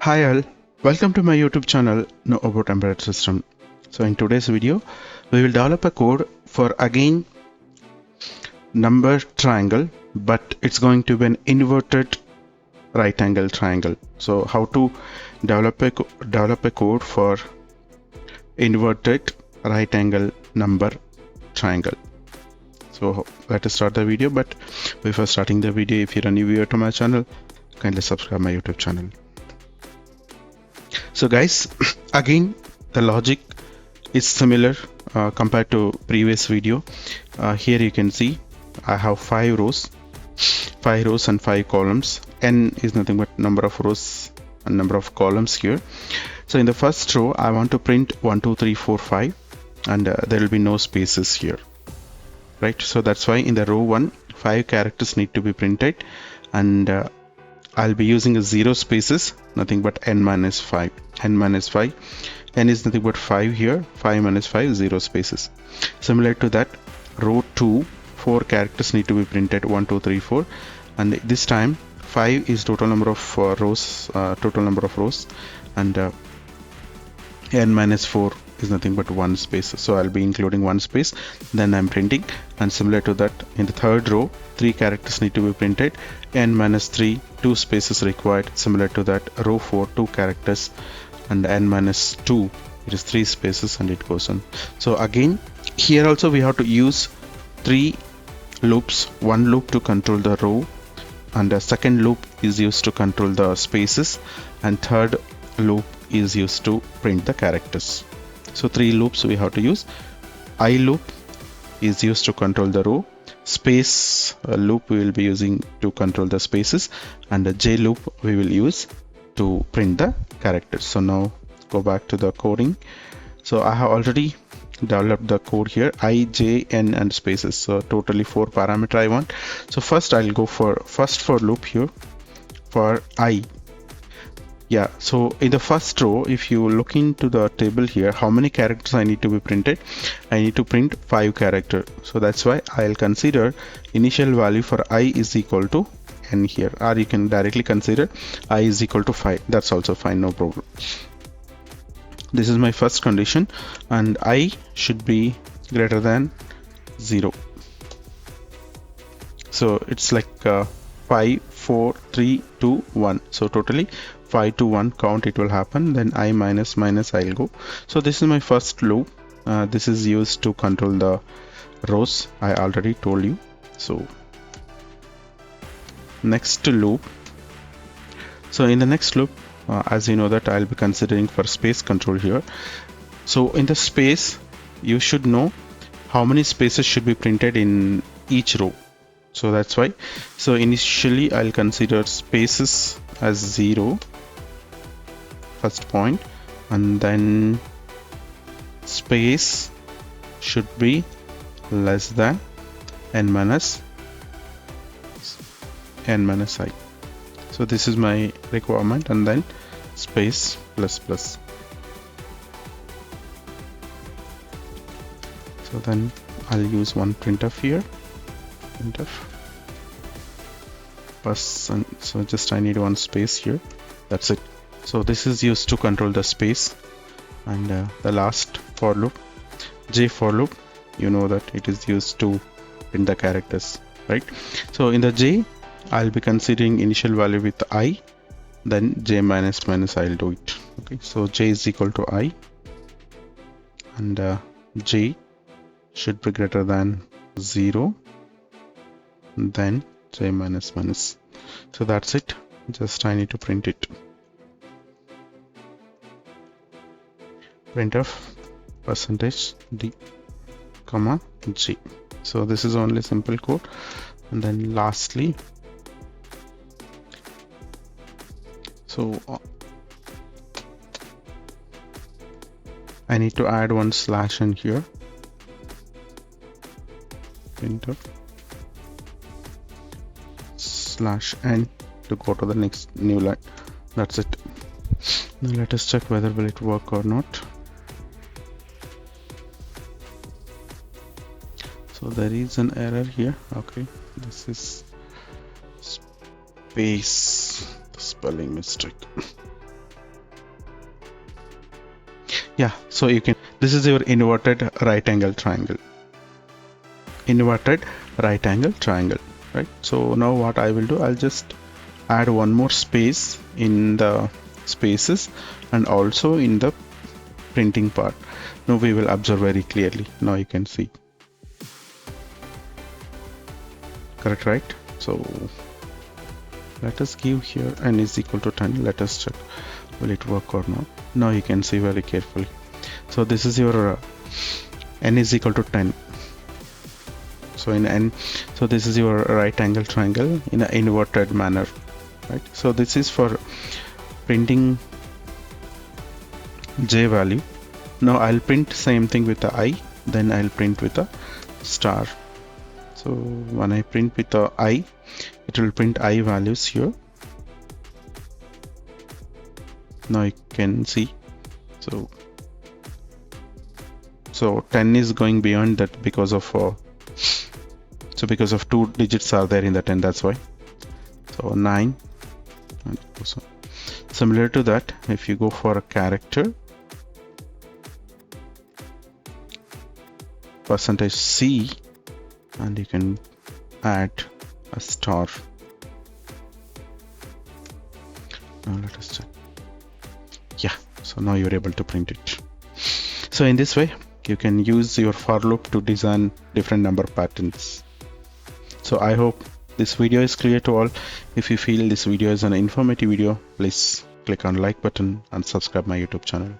Hi all, welcome to my YouTube channel Know About Embedded System. So in today's video, we will develop a code for again number triangle, but it's going to be an inverted right angle triangle. So how to develop a code for inverted right angle number triangle. So let us start the video, but before starting the video, if you're a new viewer to my channel, kindly subscribe my YouTube channel. So guys, again the logic is similar compared to previous video. Here you can see I have 5 rows and 5 columns. N is nothing but number of rows and number of columns here. So in the first row I want to print 1 2 3 4 5 and there will be no spaces here, right? So that's why in the row 1 5 characters need to be printed, and I'll be using a 0 spaces, nothing but n minus 5. N is nothing but 5 here, 5 minus 5, 0 spaces. Similar to that, row 2 4 characters need to be printed, 1 2 3 4, and this time 5 is total number of rows, and n minus 4 is nothing but 1 space, so I'll be including 1 space, then I'm printing. And similar to that, in the third row 3 characters need to be printed, n minus 3, 2 spaces required. Similar to that, row 4 2 characters and n minus 2, it is 3 spaces, and it goes on. So again here also we have to use 3 loops, one loop to control the row, and the second loop is used to control the spaces, and third loop is used to print the characters. So 3 loops we have to use. I loop is used to control the row, space loop we will be using to control the spaces, and the j loop we will use to print the characters. So now go back to the coding. So I have already developed the code here, I, j, n and spaces. So totally 4 parameter I want. So first I'll go for for loop here for I. Yeah, so in the first row, if you look into the table here, how many characters I need to be printed? I need to print 5 characters. So that's why I'll consider initial value for I is equal to n here, or you can directly consider I is equal to 5. That's also fine, no problem. This is my first condition, and I should be greater than 0. So it's like 5 4 3 2 1, so totally 5 to 1 count it will happen, then I minus I'll go. So this is my first loop. This is used to control the rows, I already told you. So next loop, so in the next loop, as you know that I'll be considering for space control here. So in the space, you should know how many spaces should be printed in each row. So that's why, so initially I'll consider spaces as 0, first point, and then space should be less than n minus I. So this is my requirement, and then space plus plus. So then I'll use one printf here, printf person. So just I need one space here, that's it. So this is used to control the space. And the last for loop, j for loop, you know that it is used to print the characters, right? So in the j, I'll be considering initial value with I, then j minus I'll do it. Okay, so j is equal to I, and j should be greater than 0, then j minus. So that's it, just I need to print it. Printf percentage d comma j. So this is only simple code. And then lastly, so I need to add one slash in here, printf slash n to go to the next new line. That's it. Now let us check whether will it work or not. So there is an error here. Okay, this is space, the spelling mistake. Yeah, so you can, this is your inverted right angle triangle. Inverted right angle triangle, right? So now what I will do, I'll just add one more space in the spaces and also in the printing part. Now we will observe very clearly. Now you can see. Correct, right? So let us give here n is equal to 10. Let us check will it work or not. Now you can see very carefully. So this is your n is equal to 10. So in n, so this is your right angle triangle in an inverted manner, right? So this is for printing j value. Now I'll print same thing with the I, then I'll print with a star. So when I print with the I, it will print I values here. Now you can see. So 10 is going beyond that because of because of 2 digits are there in the 10, that's why. So 9. And so similar to that, if you go for a character, %C, and you can add a star. Now let us check. Yeah, so now you're able to print it. So in this way, you can use your for loop to design different number patterns. So I hope this video is clear to all. If you feel this video is an informative video, please click on like button and subscribe my YouTube channel.